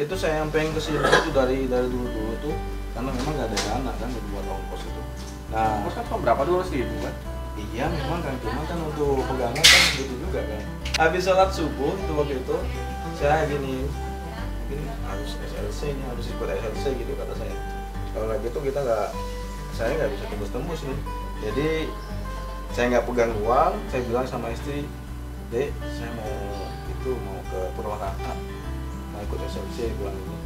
itu saya yang pengen kesini itu dari dulu tuh karena memang nggak ada dana kan buat ongkos itu. Nah, Ongkos kan cuma berapa, 200.000 kan? iya memang kan, cuma kan untuk pegangan kan gitu juga kan. Habis sholat subuh itu waktu itu saya gini, mungkin harus SLC nih, harus ikut SLC gitu kata saya. Kalau lagi itu saya nggak bisa tembus nih. Jadi saya nggak pegang uang, saya bilang sama istri, Dek, saya mau ke Purwakarta, mau ikut SLC bulan ini.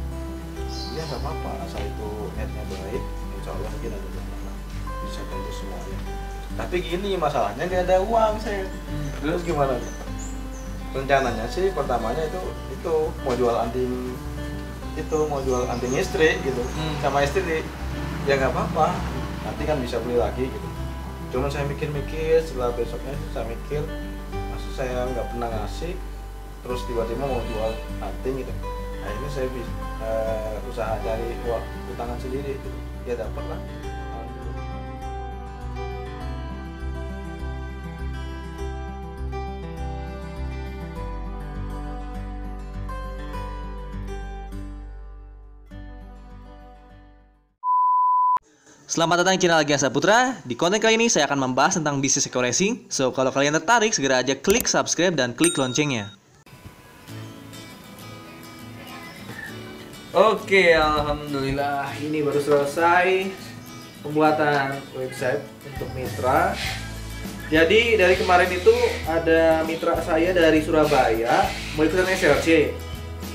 Iya nggak apa-apa, asal itu niatnya baik, insya Allah mungkin ada jalan bisa tembus semuanya. Tapi gini masalahnya nggak ada uang saya. Terus gimana? Rencananya sih pertamanya itu mau jual anting istri gitu. Sama istri ya nggak apa-apa, nanti kan bisa beli lagi gitu. Cuman saya mikir-mikir, setelah besoknya saya mikir, maksud saya nggak pernah ngasih, terus tiba-tiba mau jual anting gitu. Akhirnya saya usaha cari uang utangan sendiri gitu. Ya dapat lah. Selamat datang di channel Giansa Putra. Di konten kali ini saya akan membahas tentang bisnis eco racing. So, kalau kalian tertarik, segera aja klik subscribe dan klik loncengnya. Oke, alhamdulillah ini baru selesai pembuatan website untuk mitra. Jadi dari kemarin itu ada mitra saya dari Surabaya mau ikutan SLC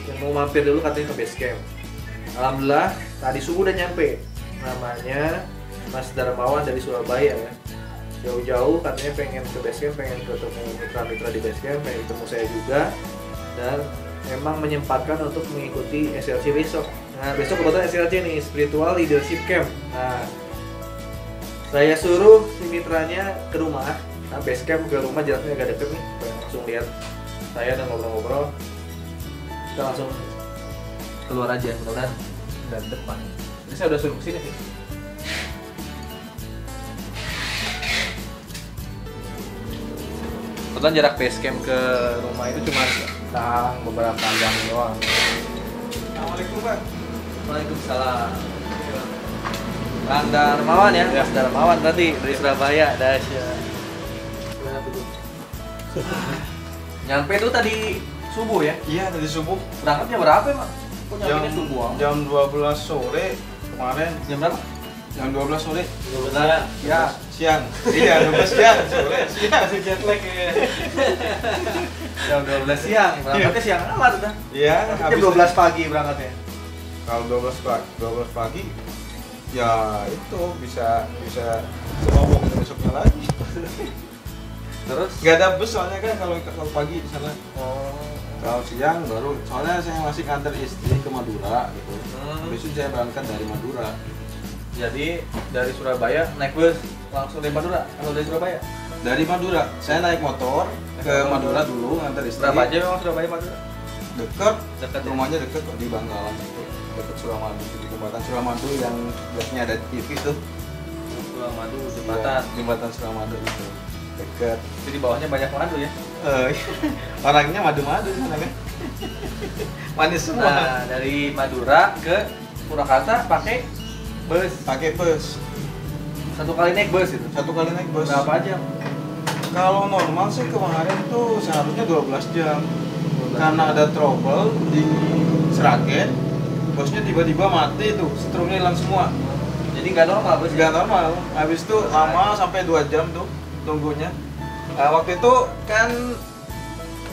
dan mau mampir dulu katanya ke Basecamp. Alhamdulillah tadi subuh udah nyampe. Namanya Mas Darmawan dari Surabaya ya. Jauh-jauh katanya pengen ke Basecamp, pengen ketemu mitra-mitra di Basecamp, pengen ketemu saya juga, dan memang menyempatkan untuk mengikuti SLC besok. Nah, besok kebetulan SLC nih, Spiritual Leadership Camp. Nah, saya suruh si mitranya ke rumah. Nah, Basecamp ke rumah jaraknya agak deket nih. Pengen langsung lihat saya dan ngobrol-ngobrol. Kita langsung keluar aja, mudah-mudahan dari depan. Jadi saya udah suruh kesini sih. Kebetulan jarak Basecamp ke rumah itu cuma beberapa jam doang. Assalamualaikum Pak. Waalaikumsalam. Kang Darmawan ya, Mas Darmawan tadi dari Surabaya, dahsyat. Nyampe tuh tadi subuh ya? Iya tadi subuh. Berangkatnya berapa emang? Kok nyampenya subuh? Jam 12 sore kemarin. Jam berapa? Jam 12 sore. 12 ya siang. Iya 12 siang sore. Siang jet lag ya. Jam 12 siang. Berangkatnya siang amat udah. Iya, Jam 12 pagi berangkatnya. Kalau 12 pagi ya itu bisa ngomong besoknya lagi. Terus nggak ada bus soalnya kan kalau pagi di sana. oh. Kalau siang baru, soalnya saya masih nganter istri ke Madura gitu. Habis itu saya berangkat dari Madura. Jadi dari Surabaya naik bus langsung dari Madura atau dari Surabaya? Dari Madura, saya naik motor ke Madura dulu nganter istri. Berapa aja memang Surabaya Madura? Dekat, Dekat ya? rumahnya dekat kok di Bangkalan itu. Dekat Suramadu, di jembatan Suramadu yang biasanya ada TV tuh. Suramadu Iya, jembatan. jembatan Suramadu itu. Dekat. Jadi bawahnya banyak madu ya? Orangnya madu-madu sana kan. Manis semua. Nah, dari Madura ke Purwakarta pakai bus. Pakai bus. Satu kali naik bus itu. Satu kali naik bus. Berapa jam? Kalau normal sih kemarin tuh seharusnya 12 jam. Karena ada trouble di Sragen, bosnya tiba-tiba mati tuh, setrumnya hilang semua. Jadi nggak normal bus? Nggak normal. Habis itu lama sampai 2 jam tuh tunggunya. Nah, waktu itu kan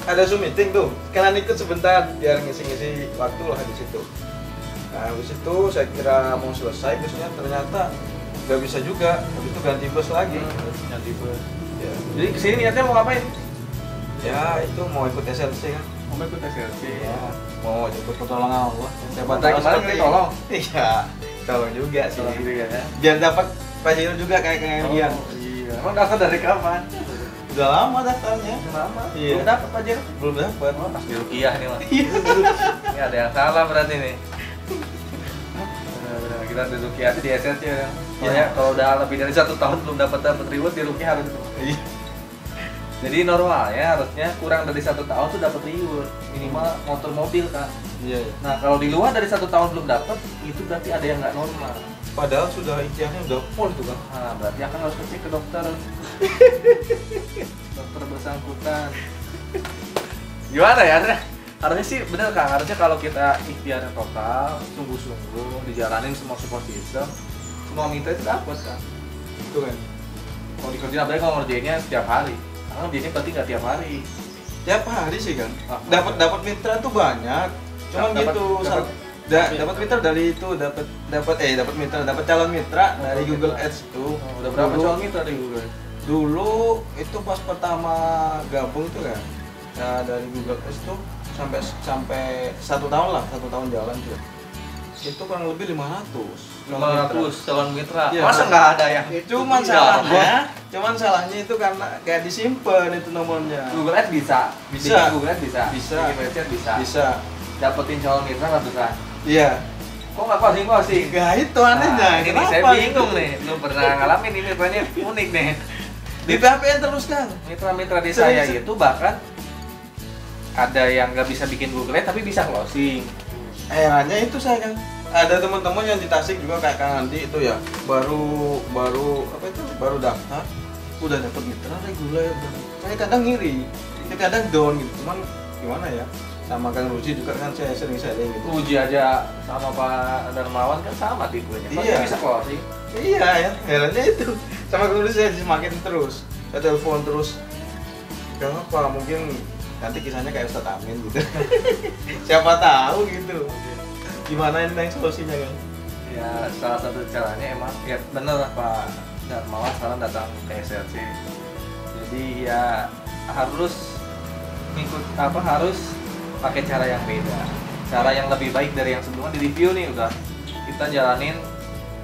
ada Zoom meeting tuh, kalian ikut sebentar biar ngisi-ngisi waktu lah di situ. Nah, habis itu saya kira mau selesai busnya, ternyata nggak bisa juga. Habis itu ganti bus lagi. Ganti bus. Ya. Jadi kesini niatnya mau ngapain? Ya itu mau ikut SLC kan. Mau ikut SLC. Ya, mau jemput pertolongan Allah. Saya Bentar kemarin seperti- tolong. Iya, tolong juga sih. Tolong juga ya. Biar dapat pajero juga kayak dia. Iya. Emang daftar dari kapan? Udah lama daftarnya. Lama. Iya. Belum dapat Pak Jer. Belum dapat. Oh, pas di Rukiah nih mas. Ini ada yang salah berarti nih. Benar-benar kita di Rukiah itu di SLC ya. Soalnya kalau udah lebih dari 1 tahun belum dapat reward di Rukiah harus itu. Iya. Jadi normal ya harusnya kurang dari 1 tahun tuh dapat reward minimal motor mobil kan. Iya, iya. Nah kalau di luar dari 1 tahun belum dapat, itu berarti ada yang nggak normal. Padahal sudah ikhtiarnya udah full tuh kan. Nah berarti akan harus cek ke dokter. Dokter bersangkutan. Gimana ya? Harusnya sih bener Kang, harusnya kalau kita ikhtiarnya total, sungguh-sungguh, dijalanin semua support system, semua mitra itu dapat kan. Itu kan. Kalau dikerjain, apalagi kalau ngerjainnya setiap hari. Karena ngerjainnya berarti nggak tiap hari. Tiap hari sih kan. Ah, Dapat mitra tuh banyak. Cuman Dapat- gitu. dapat- Dapat mitra dari itu, dapat mitra, dapat calon mitra dari Google Ads itu. Udah berapa Dulu- calon mitra di Google? Dulu itu pas pertama gabung tuh kan. Nah, dari Google Ads tuh sampai 1 tahun lah, 1 tahun jalan tuh. Itu kurang lebih 500. 500 calon mitra. Iya. Masa nggak ada yang Cuman Iya. salahnya itu karena kayak disimpan itu nomornya. Google Ads bisa. Bisa. Bikin Google Ads bisa. Bisa. Bikin website bisa. Bisa. Dapetin calon mitra ratusan. Iya. Kok nggak closing? Enggak itu anehnya. Nah, ini nih, saya Kenapa bingung gitu? nih. Belum pernah ngalamin ini mitranya unik nih. Di PHPN terus kan. Mitra-mitra di Serius? saya itu bahkan ada yang nggak bisa bikin Google Ads tapi bisa closing. Herannya itu saya kan. Ada teman-teman yang di Tasik juga kayak Kang Andi itu ya, baru daftar, udah dapat mitra reguler. Saya kadang ngiri, saya kadang down gitu. Cuman gimana ya? Sama Kang Ruji juga kan saya sering sharing gitu. Uji aja sama Pak Darmawan kan sama tipenya. Kok Iya. dia bisa closing? Iya ya, herannya itu. Sama Kang Ruji saya semakin terus, saya telepon terus. Kenapa? Mungkin nanti kisahnya kayak Ustadz Amin gitu. Siapa tahu gitu. Gimana ini solusinya kan? Ya salah satu caranya emang ya bener lah Pak Darmawan sekarang datang ke SLC. Jadi ya harus harus pakai cara yang beda, cara yang lebih baik dari yang sebelumnya. Di review nih udah kita jalanin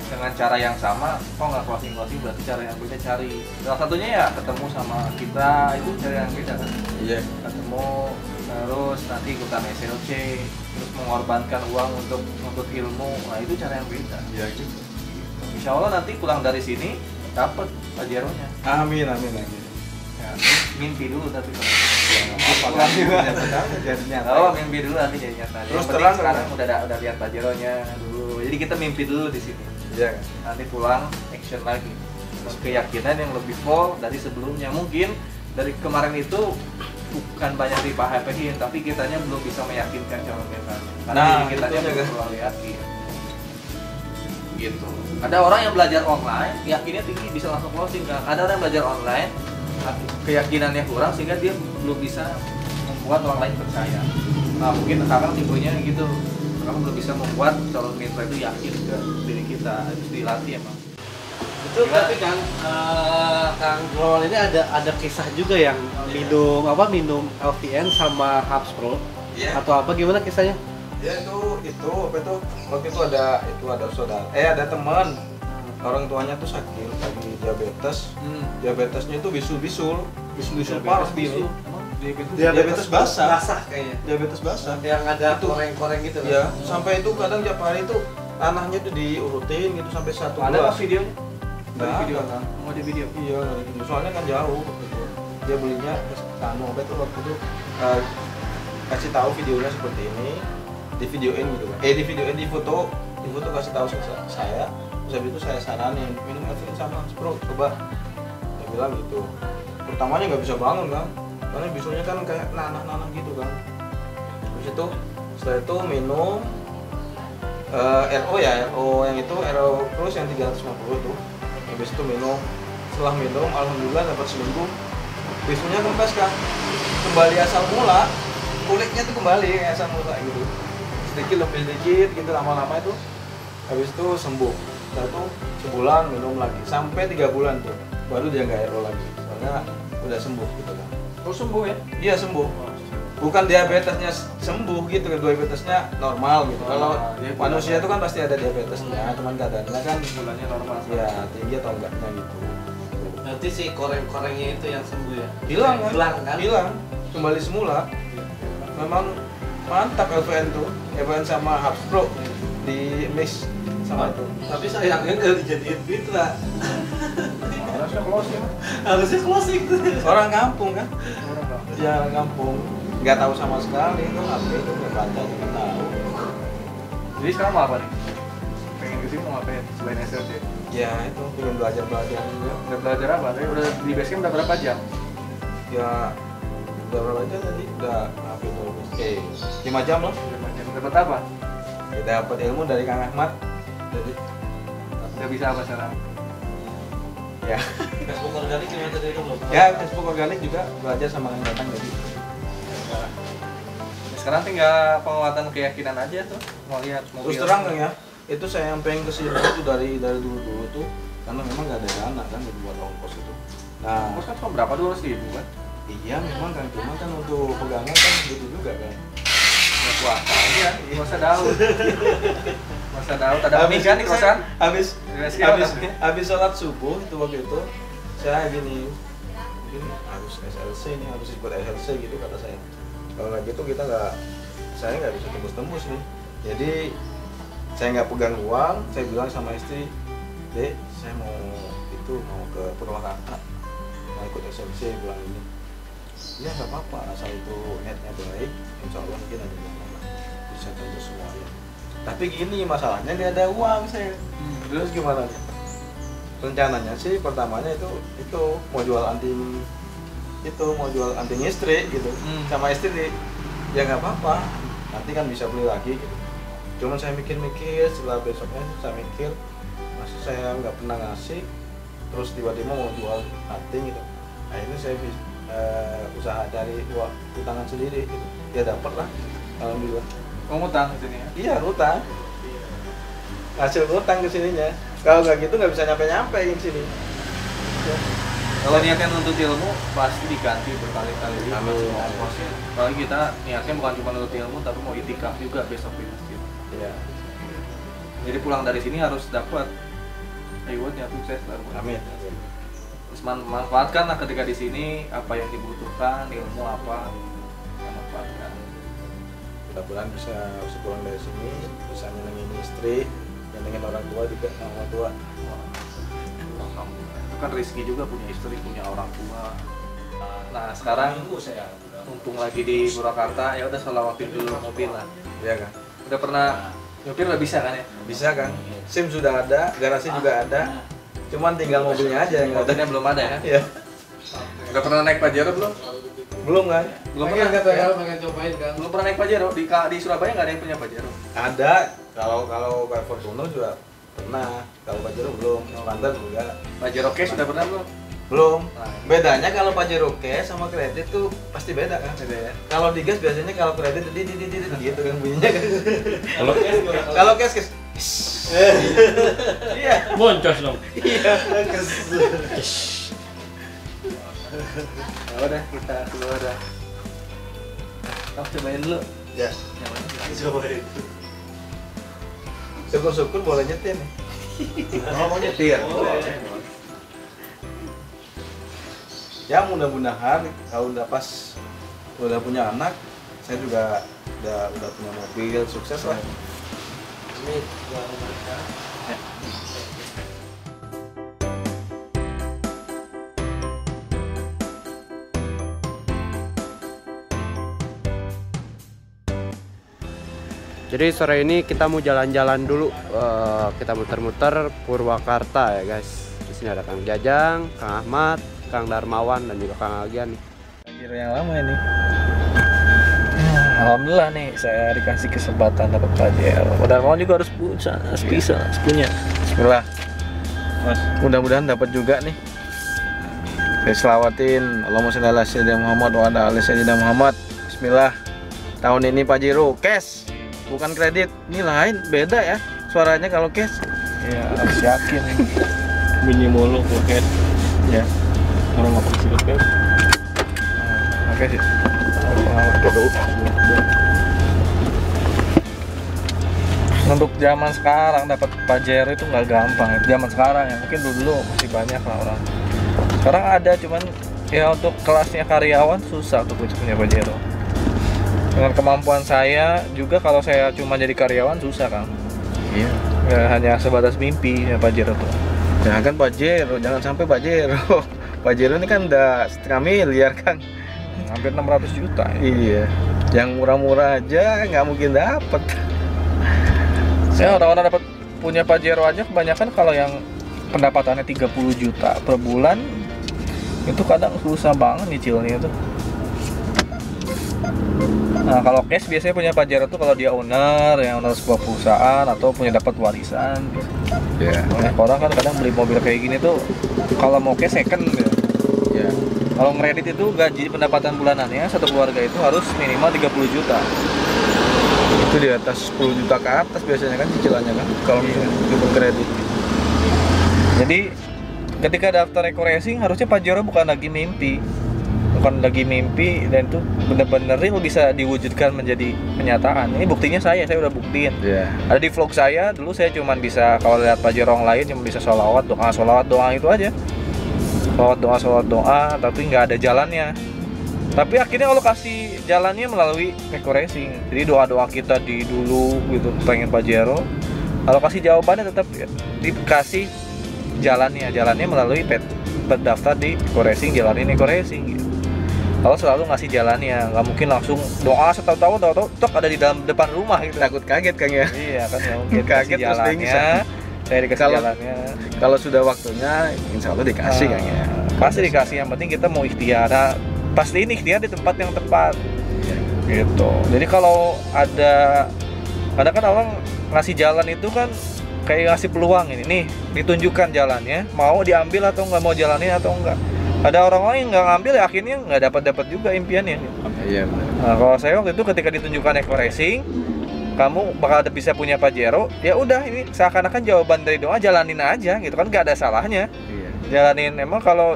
dengan cara yang sama, kok nggak closing berarti cara yang beda cari. Salah satunya ya ketemu sama kita, itu cara yang beda kan. Iya. Ketemu terus nanti ikutan SLC, terus mengorbankan uang untuk menuntut ilmu, nah itu cara yang beda. Iya gitu. Insya Allah nanti pulang dari sini dapat pajaronya. Amin. Ya, mimpi dulu tapi kalau Pulang juga dapat jadinya. oh mimpi dulu nanti jadi nyata. Terus Yang penting terang sekarang udah lihat pajaronya dulu. Jadi kita mimpi dulu di sini. Iya kan? Nanti pulang action lagi. Dengan keyakinan yang lebih full dari sebelumnya. Mungkin dari kemarin itu bukan banyak di PHP-in, tapi kitanya belum bisa meyakinkan calon kita. Karena Nah, diri kitanya itu juga. belum terlalu yakin. Gitu. Ada orang yang belajar online, yakinnya tinggi bisa langsung closing kan. Ada orang yang belajar online, keyakinannya kurang sehingga dia belum bisa membuat orang lain percaya. Nah mungkin sekarang tipenya gitu. Sekarang belum bisa membuat calon mitra itu yakin ke diri kita. Itu dilatih emang. Itu tapi kan Kang Ronald ini ada kisah juga yang minum LVN sama Hubs Pro Iya. atau apa gimana kisahnya? Ya itu apa itu waktu itu ada saudara ada teman orang tuanya tuh sakit lagi diabetesnya itu bisul parah bisul diabetes basah kayaknya. diabetes basah Yang ada Itu. koreng-koreng gitu kan? ya sampai itu kadang tiap hari itu tanahnya tuh diurutin gitu sampai 1 Ada gelas nggak videonya? Nggak Ada video ada. kan? Mau di video? iya gitu. Soalnya kan jauh gitu. Dia belinya ke Tano itu waktu itu kasih tahu videonya seperti ini di videoin gitu kan di foto kasih tahu saya terus habis itu saya saranin minum LVN sama Spro coba dia bilang gitu pertamanya nggak bisa bangun kan karena bisulnya kan kayak nanah gitu kan habis itu setelah itu minum RO yang itu RO Plus yang 350 tuh habis itu setelah minum alhamdulillah dapat seminggu bisulnya kempes kan kembali asal mula kulitnya tuh kembali kayak asal mula gitu sedikit lebih sedikit gitu lama-lama itu habis itu sembuh setelah itu sebulan minum lagi sampai 3 bulan tuh baru dia nggak RO lagi soalnya udah sembuh gitu kan Terus sembuh ya? iya sembuh bukan diabetesnya sembuh gitu kan diabetesnya normal gitu kalau dia manusia itu kan pasti ada diabetesnya cuman keadaannya kan bulannya normal. ya tinggi atau enggaknya gitu Berarti si koreng-korengnya itu yang sembuh ya? hilang kan Hilang kan? kembali semula memang mantap LVN tuh LVN sama Hubs Pro di mix sama itu Tapi sayangnya nggak dijadiin mitra. Harusnya closing. Harusnya closing tuh. orang kampung kan ya orang kampung nggak tahu sama sekali itu HP itu nggak baca nggak tahu Jadi sekarang mau apa nih? Pengen kesini mau ngapain selain SLC? Ya itu pengen belajar juga. Udah belajar apa? Tapi udah di basecamp udah berapa jam? Ya udah berapa aja tadi? Udah hampir 5 jam lah. 5 jam. Dapat apa? Ya, dapat ilmu dari Kang Ahmad. Jadi Udah bisa apa sekarang? ya Facebook organik gimana tadi itu belum? ya Facebook organik juga belajar sama yang datang jadi. Sekarang tinggal penguatan keyakinan aja tuh. Mau lihat mobil. Terus terang Kang ya, itu saya yang pengen kesini itu dari dulu tuh karena memang nggak ada dana kan buat ongkos itu. Nah, Ongkos kan cuma berapa? 200.000 kan? iya memang kan cuma kan untuk pegangan kan gitu juga kan. Ya puasa aja, masa daun. Masa daun, ada kan di kosan? habis Habis habis sholat subuh itu waktu itu saya gini mungkin harus SLC nih harus ikut SLC gitu kata saya. Kalau lagi itu saya nggak bisa tembus nih. Jadi saya nggak pegang uang, saya bilang sama istri, Dek, saya mau ke Purwakarta, mau ikut SLC bilang ini. Ya nggak apa-apa, asal itu niatnya baik, insya Allah mungkin ada yang bisa tembus semuanya. Tapi gini masalahnya nggak ada uang saya. Terus gimana nih? Rencananya sih pertamanya itu mau jual anting istri gitu sama istri ya nggak apa-apa nanti kan bisa beli lagi gitu. Cuman saya mikir-mikir setelah besoknya saya mikir masa saya nggak pernah ngasih terus tiba-tiba mau jual anting gitu. Akhirnya saya usaha cari utangan sendiri gitu. Ya dapat lah alhamdulillah. ngutang di sini ya? Iya utang hasil utang kesininya. Kalau nggak gitu nggak bisa nyampe di sini. Kalau niatnya nuntut ilmu pasti diganti berkali-kali lipat Amin. semua ongkosnya. Apalagi kita niatnya bukan cuma nuntut ilmu tapi mau itikaf juga besok di masjid. Iya. Jadi pulang dari sini harus dapat rewardnya sukses baru. Amin. Terus manfaatkanlah ketika di sini apa yang dibutuhkan, ilmu apa yang manfaatkan. Mudah-mudahan bisa pulang dari sini bisa nyenengin istri, nyenengin orang tua juga sama orang tua. Alhamdulillah. Itu kan rezeki juga punya istri, punya orang tua. Nah sekarang mumpung lagi di Purwakarta ya udah selawatin dulu mobil lah. Iya kan? Udah pernah nyopir udah bisa kan ya? Bisa kan? SIM sudah ada, garasi juga ada. Cuman tinggal mobilnya aja yang nggak ada. Mobilnya belum ada ya? Iya. Udah pernah naik Pajero belum? Belum kan? Belum pernah kata ya. pengen cobain kan. Belum pernah naik Pajero di Surabaya nggak ada yang punya Pajero. Ada. Kalau kayak Fortuner juga pernah. Kalau Pajero belum. Standar juga. Pajero Cash sudah pernah belum? Belum. Nah. Bedanya kalau Pajero cash sama kredit tuh pasti beda kan? Beda ya. Kalau di gas biasanya kalau kredit gitu kan bunyinya kan. Kalau cash iya. Boncos dong. Iya. Ya udah kita keluar dah. Kamu cobain dulu. Ya. Yang mana? Cobain. Syukur-syukur boleh nyetir nih. Mau nyetir. Ya mudah-mudahan kalau udah punya anak, saya juga udah punya mobil sukses lah. Jadi sore ini kita mau jalan-jalan dulu, kita muter-muter Purwakarta ya guys. Di sini ada Kang Jajang, Kang Ahmad, Kang Darmawan dan juga Kang Agian nih. Pajero yang lama ini. Alhamdulillah nih saya dikasih kesempatan dapat Pajero. Padahal mau juga harus bisa punya. Bismillah. Mas, mudah-mudahan dapat juga nih. Saya selawatin Allahumma sholli ala sayyidina Muhammad wa ala ali sayyidina Muhammad. Bismillah. Tahun ini Pajero cash, bukan kredit. Ini lain, beda ya suaranya kalau cash. Ya, harus yakin. Bunyi mulu buket. Ya. Orang apa sih buket? Oke sih. Untuk zaman sekarang dapat Pajero itu nggak gampang. Zaman sekarang ya mungkin dulu masih banyak lah orang. Sekarang ada cuman ya untuk kelasnya karyawan susah untuk punya Pajero. Dengan kemampuan saya juga kalau saya cuma jadi karyawan susah kan. Iya. Ya, hanya sebatas mimpi ya Pajero tuh. Jangan Pajero, jangan sampai Pajero. Pajero ini kan udah setengah miliar kan. Hampir 600 juta ya. Iya. Yang murah-murah aja nggak mungkin dapet. Saya orang-orang dapat punya Pajero aja kebanyakan kalau yang pendapatannya 30 juta per bulan itu kadang susah banget nyicilnya itu. Nah kalau cash biasanya punya Pajero tuh kalau dia owner, yang owner sebuah perusahaan atau punya dapat warisan. Ya. Banyak orang kan kadang beli mobil kayak gini tuh kalau mau cash second gitu. Ya. Kalau ngeredit itu gaji pendapatan bulanannya satu keluarga itu harus minimal 30 juta. Itu di atas 10 juta ke atas biasanya kan cicilannya kan kalau misalnya kredit. Jadi ketika daftar Eco Racing harusnya Pajero bukan lagi mimpi. Bukan lagi mimpi dan itu benar-benar real bisa diwujudkan menjadi kenyataan. Ini buktinya saya udah buktiin. Iya. Ada di vlog saya, dulu saya cuma bisa kalau lihat Pajero yang lain cuma bisa sholawat doa itu aja. Sholawat doa, tapi nggak ada jalannya. Tapi akhirnya Allah kasih jalannya melalui Eco Racing. Jadi doa-doa kita di dulu gitu pengen Pajero, Allah kasih jawabannya tetap dikasih jalannya melalui daftar di Eco Racing, jalanin Eco Racing gitu. Allah selalu ngasih jalannya, nggak mungkin langsung doa tahu-tahu tok ada di dalam depan rumah gitu. Takut kaget Kang ya. Iya kan nggak mungkin. Kaget terus jalannya. Saya dikasih jalannya. Kalau sudah waktunya, insya Allah dikasih Kang ya. Pasti dikasih, yang penting kita mau ikhtiar. Pasti ini ikhtiar di tempat yang tepat. Gitu. Jadi kalau ada kadang kan orang ngasih jalan itu kan kayak ngasih peluang ini nih, ditunjukkan jalannya, mau diambil atau nggak mau jalanin atau enggak. Ada orang lain nggak ngambil ya akhirnya nggak dapat juga impiannya. Iya benar. Nah, kalau saya waktu itu ketika ditunjukkan Eco Racing, kamu bakal bisa punya Pajero, ya udah ini seakan-akan jawaban dari doa, jalanin aja gitu kan, nggak ada salahnya. Iya. Jalanin, emang kalau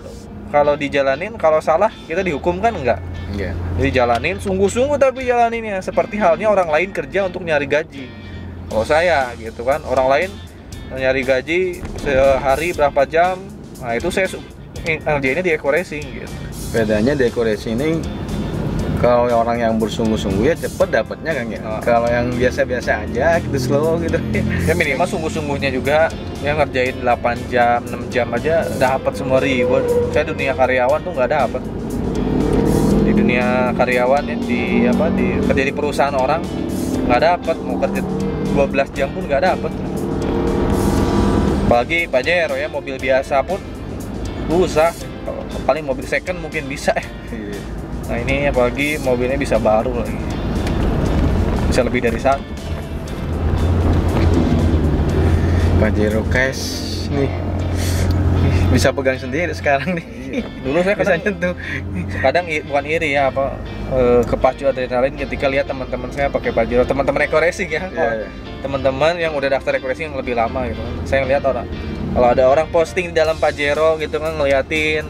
dijalanin, kalau salah kita dihukum kan enggak. Iya. Jadi jalanin sungguh-sungguh tapi jalaninnya seperti halnya orang lain kerja untuk nyari gaji. Kalau saya gitu kan, orang lain nyari gaji sehari berapa jam, nah itu saya ngerjainnya di Eco Racing gitu. Bedanya di Eco Racing ini kalau orang yang bersungguh-sungguh ya cepet dapatnya Kang ya. Kalau yang biasa-biasa aja gitu slow gitu. Ya minimal sungguh-sungguhnya juga ya ngerjain 8 jam, 6 jam aja dapat semua reward. Saya dunia karyawan tuh nggak dapat. Di dunia karyawan ya di kerja di perusahaan orang nggak dapat, mau kerja 12 jam pun nggak dapat. Apalagi Pajero ya, mobil biasa pun susah. Paling mobil second mungkin bisa. Nah ini apalagi mobilnya bisa baru lagi, bisa lebih dari satu. Pajero cash nih bisa pegang sendiri sekarang nih. Dulu saya bisa kadang nyentuh. Kadang bukan iri ya kepacu adrenalin ketika lihat teman-teman saya pakai Pajero, teman-teman Eco Racing ya. Iya. Teman-teman yang udah daftar Eco Racing yang lebih lama gitu kan. Saya ngeliat kalau ada orang posting di dalam Pajero gitu kan, ngeliatin,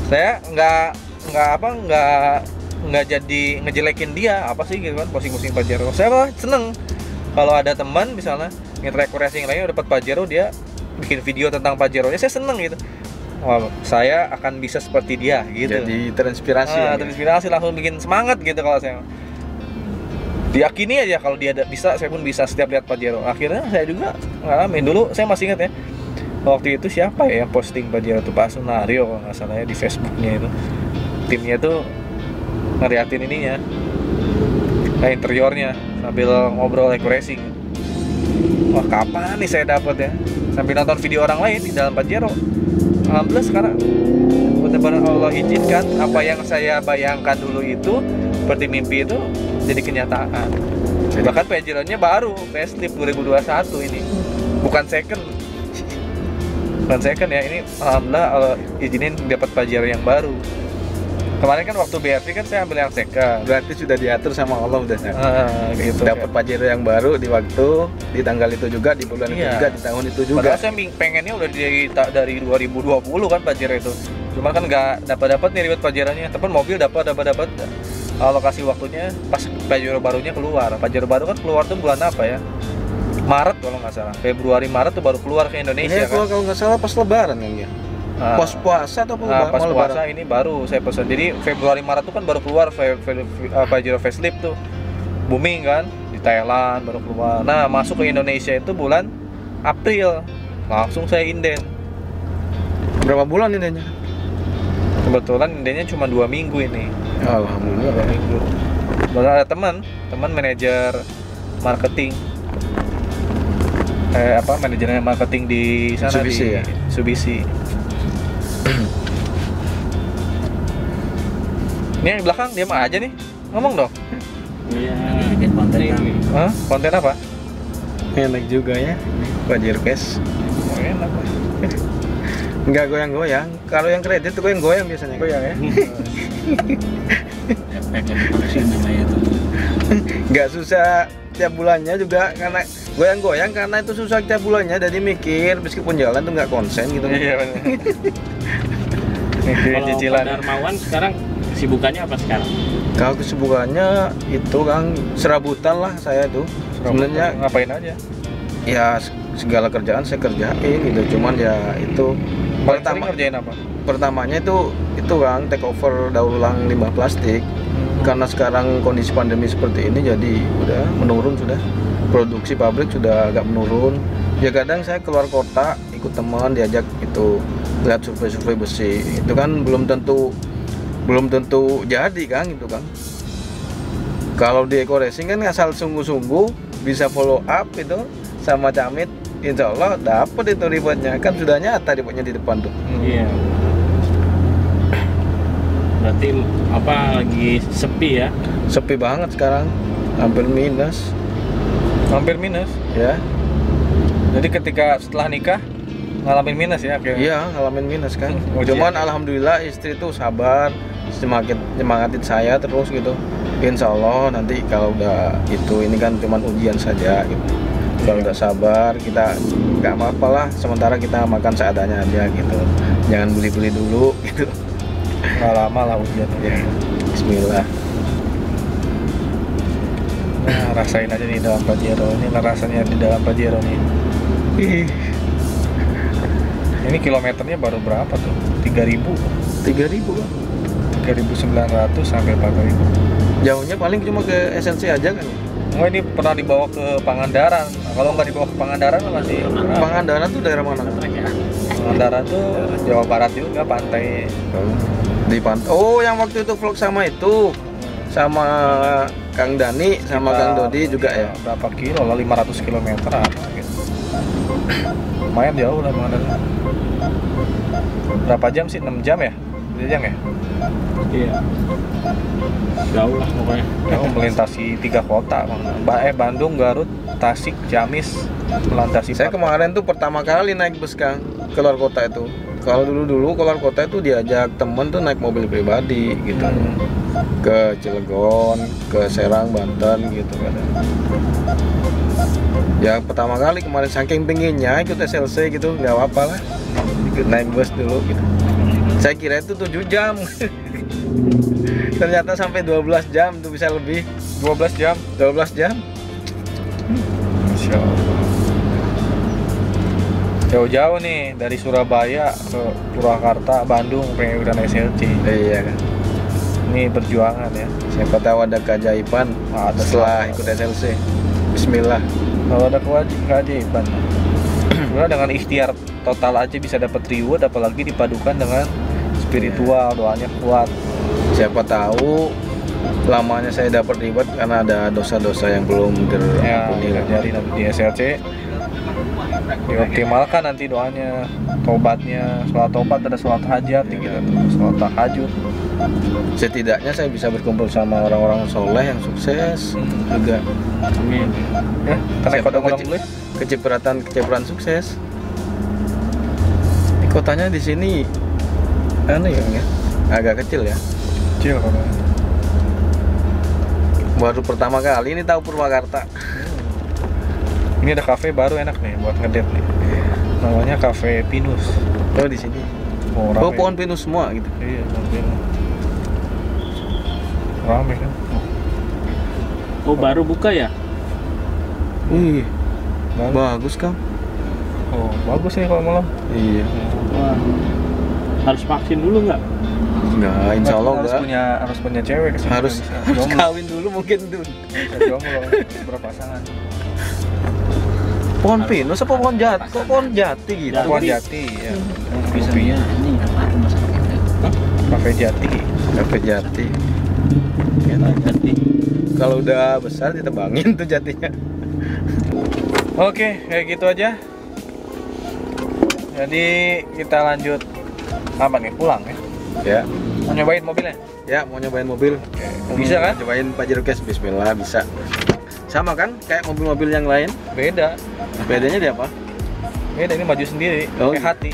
saya nggak jadi ngejelekin dia apa sih gitu kan, posting Pajero. Saya malah seneng kalau ada teman misalnya ngitra Eco Racing lainnya dapat Pajero, dia bikin video tentang Pajeronya, saya seneng gitu. Wah, saya akan bisa seperti dia gitu. Jadi terinspirasi. Terinspirasi, langsung bikin semangat gitu kalau saya. Diyakini aja kalau dia bisa, saya pun bisa setiap lihat Pajero. Akhirnya saya juga ngalamin. Dulu saya masih ingat ya. Waktu itu siapa ya yang posting Pajero tuh, Pak Sunario kalau nggak salah ya, di Facebooknya itu. Timnya tuh ngeliatin ininya, interiornya sambil ngobrol Eco Racing. Wah, kapan nih saya dapat ya? Sambil nonton video orang lain di dalam Pajero. Alhamdulillah sekarang benar-benar Allah izinkan apa yang saya bayangkan dulu itu seperti mimpi itu jadi kenyataan. Bahkan Pajero-nya baru facelift 2021 ini, bukan second ya, ini alhamdulillah Allah izinin dapat Pajero yang baru. Kemarin kan waktu BRT kan saya ambil yang second. Berarti sudah diatur sama Allah udah. Gitu. Dapat Pajero yang baru di waktu, di tanggal itu juga, di bulan itu juga, di tahun itu juga. Padahal saya pengennya udah dari 2020 kan Pajero itu. Cuma kan nggak dapat nih ribet Pajeronya. Temen mobil dapat. Alokasi waktunya pas Pajero barunya keluar. Pajero baru kan keluar tuh bulan apa ya? Maret kalau nggak salah. Februari Maret tuh baru keluar ke Indonesia kan. Kalau nggak salah pas Lebaran kan ya. Pos puasa atau pas puasa ini baru saya pesan. Jadi Februari Maret tuh kan baru keluar Pajero facelift tuh, booming kan di Thailand baru keluar. Nah masuk ke Indonesia itu bulan April, langsung saya inden. Berapa bulan indenya? Kebetulan indennya cuma 2 minggu ini. Alhamdulillah. 2 minggu. Baru ada teman manajer marketing. manajernya marketing di sana Mitsubishi di ya? Mitsubishi. Ini yang di belakang diam aja nih. Ngomong dong. Iya. Hah? Konten apa? Enak juga ya. Bajir cash. Oh, enak. Nggak goyang-goyang. Kalau yang kredit tuh goyang-goyang biasanya. Goyang ya? Efek vaksin namanya itu. Nggak susah tiap bulannya juga karena goyang-goyang karena itu susah tiap bulannya, jadi mikir meskipun jalan tuh nggak konsen gitu. Iya benar. Mikirin Kalau cicilan. Pak Darmawan sekarang kesibukannya apa sekarang? Kalau kesibukannya itu Kang serabutan lah saya tuh. Sebenarnya ngapain aja? ya segala kerjaan saya kerjain gitu, cuman ya itu Paling sering ngerjain apa? pertamanya itu Kang take over daur ulang limbah plastik. Karena sekarang kondisi pandemi seperti ini jadi udah menurun, sudah produksi pabrik sudah agak menurun. Ya kadang saya keluar kota ikut teman diajak itu lihat survei-survei besi, itu kan belum tentu jadi Kang itu Kang. Kalau di Eco Racing kan asal sungguh-sungguh bisa follow up itu sama Camit, insya Allah dapat itu rewardnya, kan sudah nyata rewardnya di depan tuh. Iya. Berarti apa lagi sepi ya? Sepi banget sekarang, hampir minus ya. Jadi ketika setelah nikah ngalamin minus ya akhirnya? Iya, ngalamin minus kan. Ujian. Cuman alhamdulillah istri tuh sabar, semangatin saya terus gitu. Insya Allah nanti kalau udah ini kan cuman ujian saja gitu. Kalau udah sabar, kita nggak apa-apa lah. Sementara kita makan seadanya aja gitu. Jangan beli-beli dulu gitu. Nggak lama lah ujian. Ya, Bismillah. Nah, rasain aja nih dalam Pajero. Ini lah rasanya di dalam Pajero nih. Ih, Ini kilometernya baru berapa tuh? 3.000 3.000 Bang. 3.900 sampai 4.000. Jauhnya paling cuma ke SNC aja kan. Oh, ini pernah dibawa ke Pangandaran. Kalau nggak dibawa ke Pangandaran masih Pangandaran tuh daerah mana? Pangandaran tuh Jawa Barat juga, pantai. Di pantai. Oh, yang waktu itu vlog sama itu. Sama Kang Dani sama Kang Dodi juga ya. Berapa kilo lah? 500 km apa gitu. Lumayan jauh lah Pangandaran. Berapa jam sih? 6 jam ya? 3 jam ya? Iya. Jauh lah pokoknya. Jauh melintasi 3 kota, Bandung, Garut, Tasik, Ciamis, melintasi. Saya kemarin tuh pertama kali naik bus Kang keluar kota itu. Kalau dulu keluar kota itu diajak temen tuh naik mobil pribadi gitu. Ke Cilegon, ke Serang, Banten gitu kan. Ya pertama kali kemarin saking pengennya ikut SLC gitu, nggak apa-apa lah. Ikut naik bus dulu gitu. Saya kira itu 7 jam. Ternyata sampai 12 jam tuh, bisa lebih. 12 jam. Masya Allah. Jauh-jauh nih dari Surabaya ke Purwakarta, Bandung pengen ikutan SLC. Iya kan. Ini perjuangan ya. Siapa tahu ada keajaiban setelah ikut SLC. Bismillah. Kalau ada keajaiban. Sebenarnya dengan ikhtiar total aja bisa dapat reward, apalagi dipadukan dengan spiritual, doanya kuat. Siapa tahu lamanya saya dapat reward karena ada dosa-dosa yang belum terampuni. Jadi nanti di SLC dioptimalkan nanti doanya, tobatnya, sholat tobat, ada sholat hajat gitu, sholat tahajud. Setidaknya saya bisa berkumpul sama orang-orang soleh yang sukses juga. Amin. Ya, karena Siapa tahu kodong dulu. kecipratan sukses. Di kotanya di sini ya, agak kecil ya. Kecil kotanya. Baru pertama kali ini tahu Purwakarta. Ini ada kafe baru enak nih buat ngedate nih. Namanya Cafe Pinus. Oh di sini. Oh, Oh rame. pohon pinus semua gitu. Iya, pinus. Rame kan? Oh, baru buka ya? Wih, Bagus. bagus Kang. Oh, bagus nih kalau malam. Iya. Wah. Harus vaksin dulu nggak? Enggak, insya Allah harus enggak. harus punya cewek kesini. Harus jomblo. kawin dulu mungkin tuh. Jomblo berpasangan. Pohon pinus apa pohon jati? Kok pohon jati gitu? Pohon jati ya. Bisa ini apa rumah sakit? Cafe Jati. Kafe jati. Jati. Kalau udah besar ditebangin tuh jatinya. Oke, kayak gitu aja. Jadi kita lanjut apa nih? Pulang ya? Ya. Mau nyobain mobilnya? Ya, mau nyobain mobil. Bisa kan? Cobain Pajero Cash, bismillah, bisa. Sama kan kayak mobil-mobil yang lain? Beda. Bedanya di apa? Beda, ini maju sendiri, Oh, kayak hati.